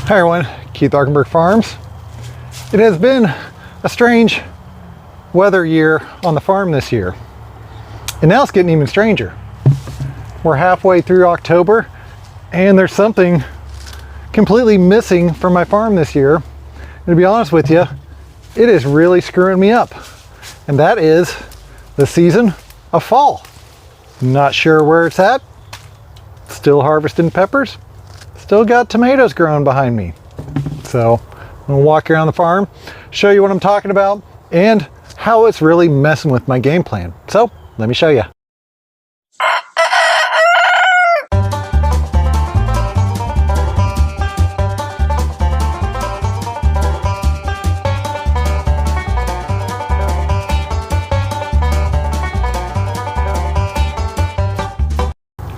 Hi everyone, Keith Arkenberg Farms. It has been a strange weather year on the farm this year. And now it's getting even stranger. We're halfway through October and there's something completely missing from my farm this year. And to be honest with you, it is really screwing me up. And that is the season of fall. Not sure where it's at. Still harvesting peppers. Still got tomatoes growing behind me. So I'm gonna walk around the farm, show you what I'm talking about and how it's really messing with my game plan. So let me show you.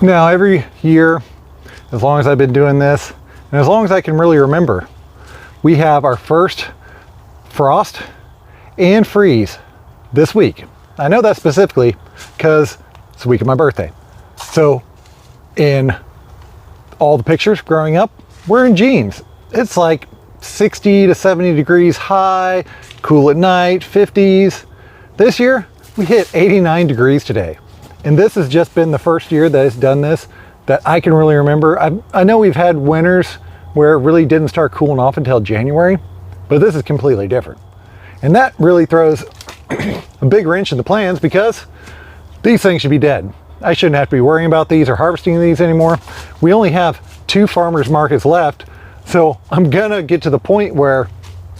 Now every year, as long as I've been doing this, and as long as I can really remember, we have our first frost and freeze this week. I know that specifically because it's the week of my birthday. So in all the pictures growing up, we're in jeans. It's like 60 to 70 degrees high, cool at night, 50s. This year, we hit 89 degrees today. And this has just been the first year that it's done this that I can really remember. I know we've had winters where it really didn't start cooling off until January, but this is completely different. And that really throws a big wrench in the plans because these things should be dead. I shouldn't have to be worrying about these or harvesting these anymore. We only have 2 farmers markets left, so I'm gonna get to the point where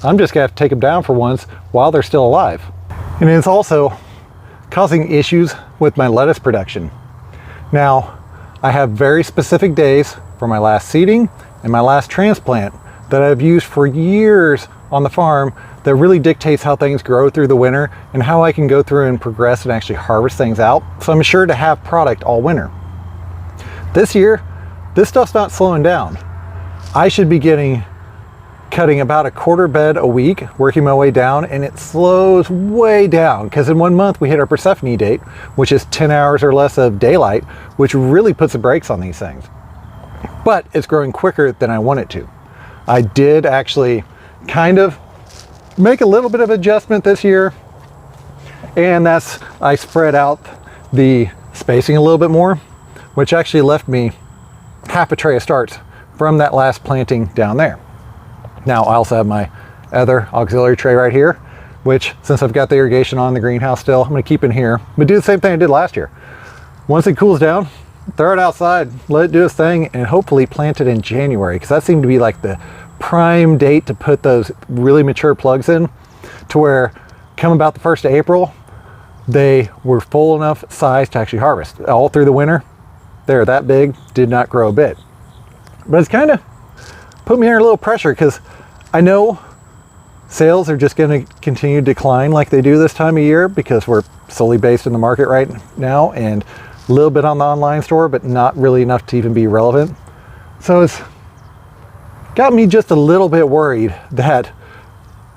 I'm just gonna have to take them down for once while they're still alive. And it's also causing issues with my lettuce production. Now, I have very specific days for my last seeding and my last transplant that I've used for years on the farm that really dictates how things grow through the winter and how I can go through and progress and actually harvest things out. So I'm sure to have product all winter. This year, this stuff's not slowing down. I should be cutting about a quarter bed a week, working my way down, and it slows way down because in 1 month we hit our Persephone date, which is 10 hours or less of daylight, which really puts the brakes on these things. But it's growing quicker than I want it to. I did actually kind of make a little bit of adjustment this year, and that's I spread out the spacing a little bit more, which actually left me half a tray of starts from that last planting down there. Now I also have my other auxiliary tray right here, which since I've got the irrigation on in the greenhouse still, I'm gonna keep in here, but do the same thing I did last year. Once it cools down, throw it outside, let it do its thing, and hopefully plant it in January, because that seemed to be like the prime date to put those really mature plugs in, to where come about the 1st of April, they were full enough size to actually harvest. All through the winter, they're that big, did not grow a bit. But it's kind of put me under a little pressure because I know sales are just going to continue to decline like they do this time of year because we're solely based in the market right now and a little bit on the online store, but not really enough to even be relevant. So it's got me just a little bit worried that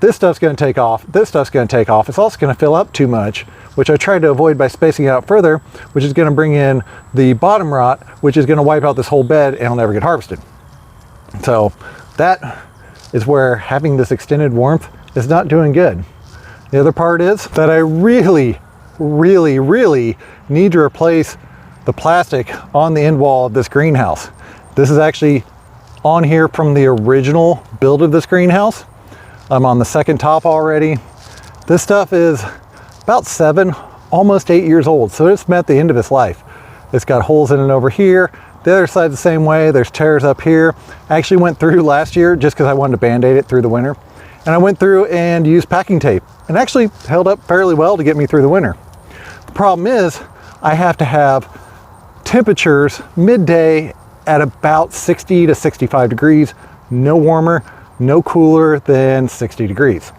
this stuff's going to take off, this stuff's going to take off. It's also going to fill up too much, which I tried to avoid by spacing it out further, which is going to bring in the bottom rot, which is going to wipe out this whole bed and it'll never get harvested. So that is where having this extended warmth is not doing good. The other part is that I really need to replace the plastic on the end wall of this greenhouse. This is actually on here from the original build of this greenhouse. I'm on the second top already. This stuff is about 7, almost 8 years old, so it's met the end of its life. It's got holes in it over here. The other side's the same way. There's tears up here. I actually went through last year just because I wanted to band-aid it through the winter. And I went through and used packing tape and actually held up fairly well to get me through the winter. The problem is I have to have temperatures midday at about 60 to 65 degrees, no warmer, no cooler than 60 degrees.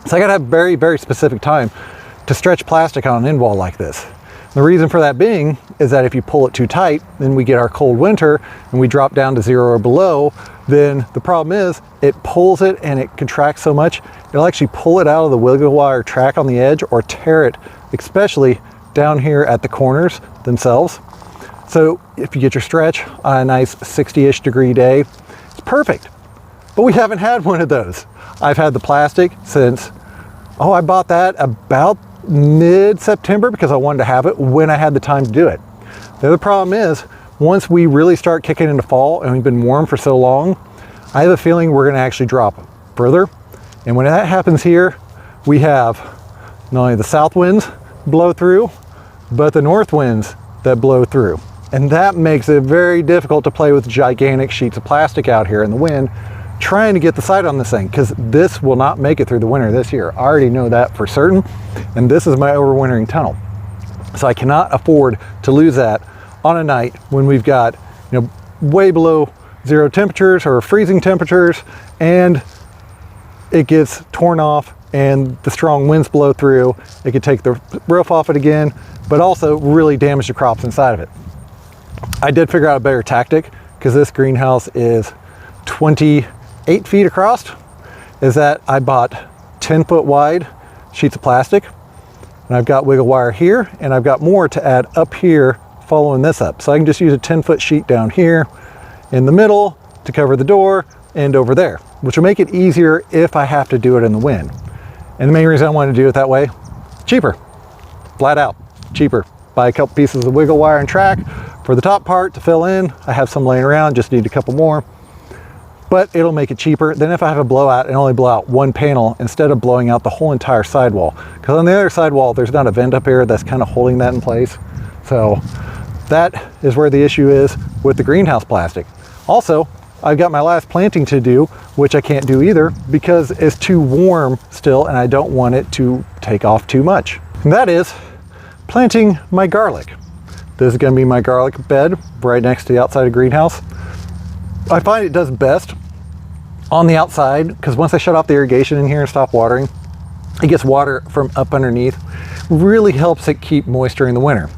So I gotta have very specific time to stretch plastic on an end wall like this. The reason for that being is that if you pull it too tight, then we get our cold winter and we drop down to 0 or below, then the problem is it pulls it and it contracts so much, it'll actually pull it out of the wiggle wire track on the edge or tear it, especially down here at the corners themselves. So if you get your stretch on a nice 60-ish degree day, it's perfect. But we haven't had one of those. I've had the plastic since, I bought that about mid-September because I wanted to have it when I had the time to do it. The other problem is, once we really start kicking into fall and we've been warm for so long, I have a feeling we're gonna actually drop further. And when that happens here, we have not only the south winds blow through, but the north winds that blow through. And that makes it very difficult to play with gigantic sheets of plastic out here in the wind, trying to get the sight on this thing, because this will not make it through the winter this year. I already know that for certain, and this is my overwintering tunnel. So I cannot afford to lose that on a night when we've got, way below zero temperatures or freezing temperatures, and it gets torn off and the strong winds blow through. It could take the roof off it again, but also really damage the crops inside of it. I did figure out a better tactic, because this greenhouse is 28 feet across, is that I bought 10-foot wide sheets of plastic, and I've got wiggle wire here, and I've got more to add up here following this up. So I can just use a 10-foot sheet down here in the middle to cover the door and over there, which will make it easier if I have to do it in the wind. And the main reason I wanted to do it that way, cheaper, flat out, cheaper. Buy a couple pieces of wiggle wire and track for the top part to fill in. I have some laying around, just need a couple more, but it'll make it cheaper than if I have a blowout and only blow out one panel instead of blowing out the whole entire sidewall. Because on the other sidewall, there's not a vent up here that's kind of holding that in place. So that is where the issue is with the greenhouse plastic. Also, I've got my last planting to do, which I can't do either because it's too warm still and I don't want it to take off too much. And that is planting my garlic. This is going to be my garlic bed right next to the outside of the greenhouse. I find it does best on the outside because once I shut off the irrigation in here and stop watering, it gets water from up underneath. Really helps it keep moist during the winter.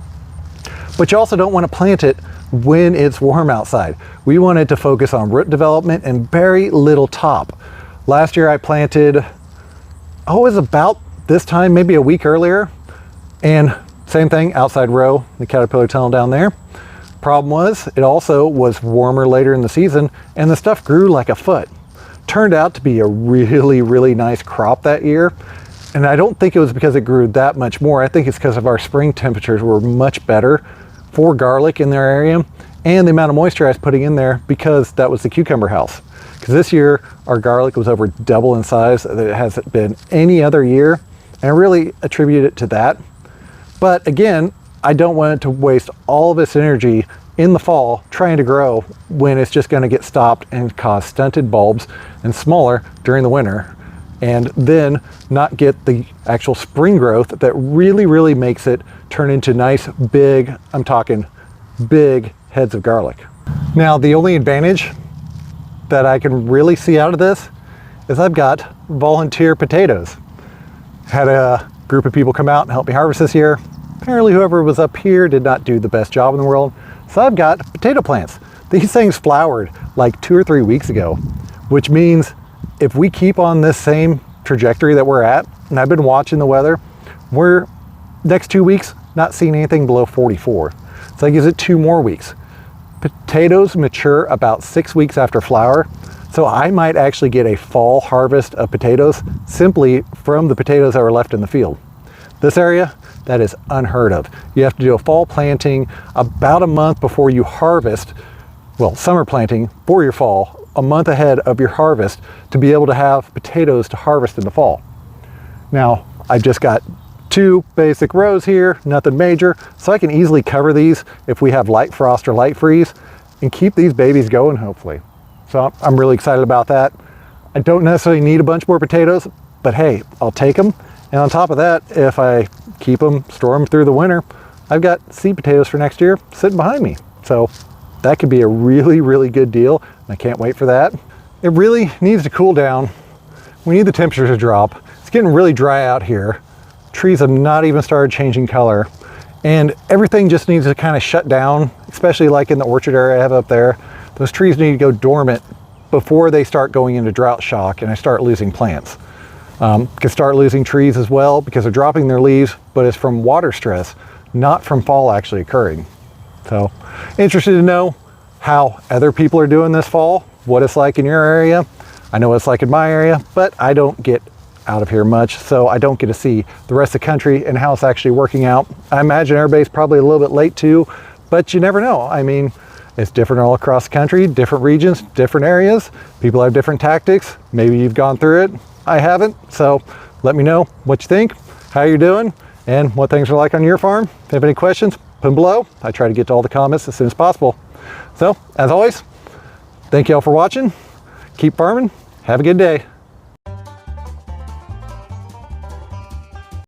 But you also don't want to plant it when it's warm outside. We want it to focus on root development and very little top. Last year I planted, it was about this time, maybe a week earlier, and same thing, outside row, the caterpillar tunnel down there. Problem was, it also was warmer later in the season and the stuff grew like a foot. Turned out to be a really, really nice crop that year. And I don't think it was because it grew that much more. I think it's because of our spring temperatures were much better for garlic in their area and the amount of moisture I was putting in there because that was the cucumber house. Because this year our garlic was over double in size that it has been any other year. And I really attribute it to that. But again, I don't want it to waste all of its energy in the fall trying to grow when it's just going to get stopped and cause stunted bulbs and smaller during the winter, and then not get the actual spring growth that really, really makes it turn into nice big, I'm talking big heads of garlic. Now, the only advantage that I can really see out of this is I've got volunteer potatoes. Had a group of people come out and help me harvest this year. Apparently whoever was up here did not do the best job in the world. So I've got potato plants. These things flowered like 2 or 3 weeks ago, which means if we keep on this same trajectory that we're at, and I've been watching the weather, we're next 2 weeks not seeing anything below 44. So that gives it 2 more weeks. Potatoes mature about 6 weeks after flower. So I might actually get a fall harvest of potatoes simply from the potatoes that were left in the field. This area, that is unheard of. You have to do a fall planting about a month before you harvest, well, summer planting for your fall, a month ahead of your harvest to be able to have potatoes to harvest in the fall. Now, I've just got 2 basic rows here, nothing major, so I can easily cover these if we have light frost or light freeze and keep these babies going, hopefully. So I'm really excited about that. I don't necessarily need a bunch more potatoes, but hey, I'll take them. And on top of that, if I keep them, store them through the winter, I've got seed potatoes for next year sitting behind me. So that could be a really, really good deal. I can't wait for that. It really needs to cool down. We need the temperature to drop. It's getting really dry out here. Trees have not even started changing color. And everything just needs to kind of shut down, especially like in the orchard area I have up there. Those trees need to go dormant before they start going into drought shock and I start losing plants. Can start losing trees as well because they're dropping their leaves, but it's from water stress, not from fall actually occurring. So interested to know how other people are doing this fall, what it's like in your area. I know what it's like in my area, but I don't get out of here much, so I don't get to see the rest of the country and how it's actually working out. I imagine everybody's probably a little bit late too, but you never know. I mean, it's different all across the country, different regions, different areas. People have different tactics. Maybe you've gone through it. I haven't, so let me know what you think, how you're doing, and what things are like on your farm. If you have any questions, put them below. I try to get to all the comments as soon as possible. So, as always, thank you all for watching. Keep farming. Have a good day.